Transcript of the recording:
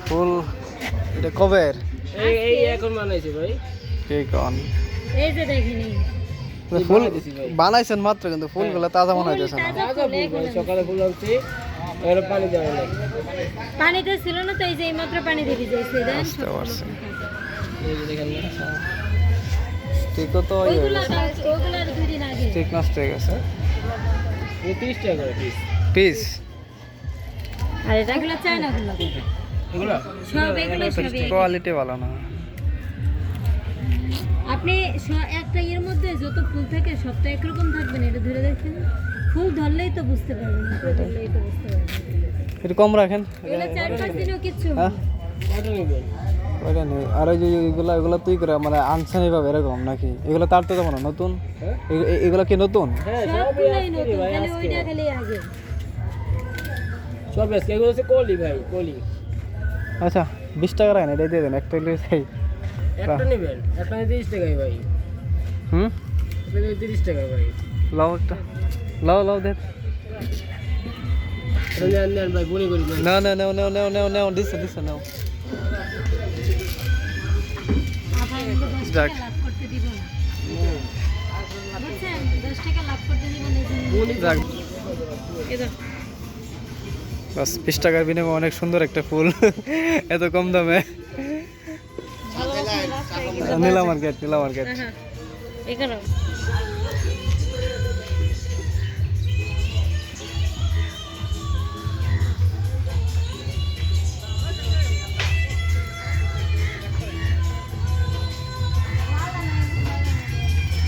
ফুল এটা কবের এই এখন বানাইছি ভাই। কে কোন এই যে দেখিনি ফুল বানাইছেন মাত্র, কিন্তু ফুলগুলো তাজা মনে হইতেছে না। তাজা ফুল ভাই, সকালে ফুল আনছি, এর পানি দেওয়া লাগে। পানিতে ছিল না তো, এই যে এইমাত্র পানি দিয়ে দিয়েছে দেন। বুঝতে পারছি। এই যে দেখেন না, ঠিকও তো ইয়ে ওইগুলা ওগুলা 2 দিন আগে। ঠিক নষ্ট হয়ে গেছে। এই 30 টাকা করে পিস। পিস আর এটাগুলো চায় না গুলো এগুলো সব এগুলো সবই কোয়ালিটি ভালো না। আপনি একটা এর মধ্যে যত ফুল থাকে সবটা একরকম থাকবে না, এটা ধরে দেখেন। ফুল ধরলেই তো বুঝতে পারবেন, ফুল ধরলেই তো বুঝতে পারবেন। একটু কম রাখেন। এগুলো 4-5 দিনও কিচ্ছু হ্যাঁ কত নেবেন? ওইটা নেই। আর ওই যে এগুলো তুই করে মানে আনছেন এইভাবে এরকম নাকি? এগুলো তার তো যেমন নতুন, হ্যাঁ এগুলো কি নতুন? হ্যাঁ সবই সবগুলাই আজকে নতুন, ভাই, খালি আজকে ওইটা খালি আগে। সব আজকে। এগুলো হচ্ছে কলি ভাই, কলি। আচ্ছা 20 টাকা রাখেন, এটাই দিয়ে দেন একটা চাই। একটা নেবেন, একটা 30 টাকাই ভাই। হুম এটা 30 টাকা ভাই। লাও একটা, লাও দেন। এটা নেন ভাই, বনি করি নেন। নাও দিচ্ছে নাও। আবার কিন্তু 10 যাক। টাকা লাভ করতে দিব না, বুঝছেন? 10 টাকা লাভ করতে দিব না, এই জন্য। যাক এই দেখো, বাস 20 টাকার বিনিময়ে অনেক সুন্দর একটা ফুল এত কম দামে। ভালো আছে, লাভ হয়ে গেছে। নীলা মার্কেট হ্যাঁ, এখানে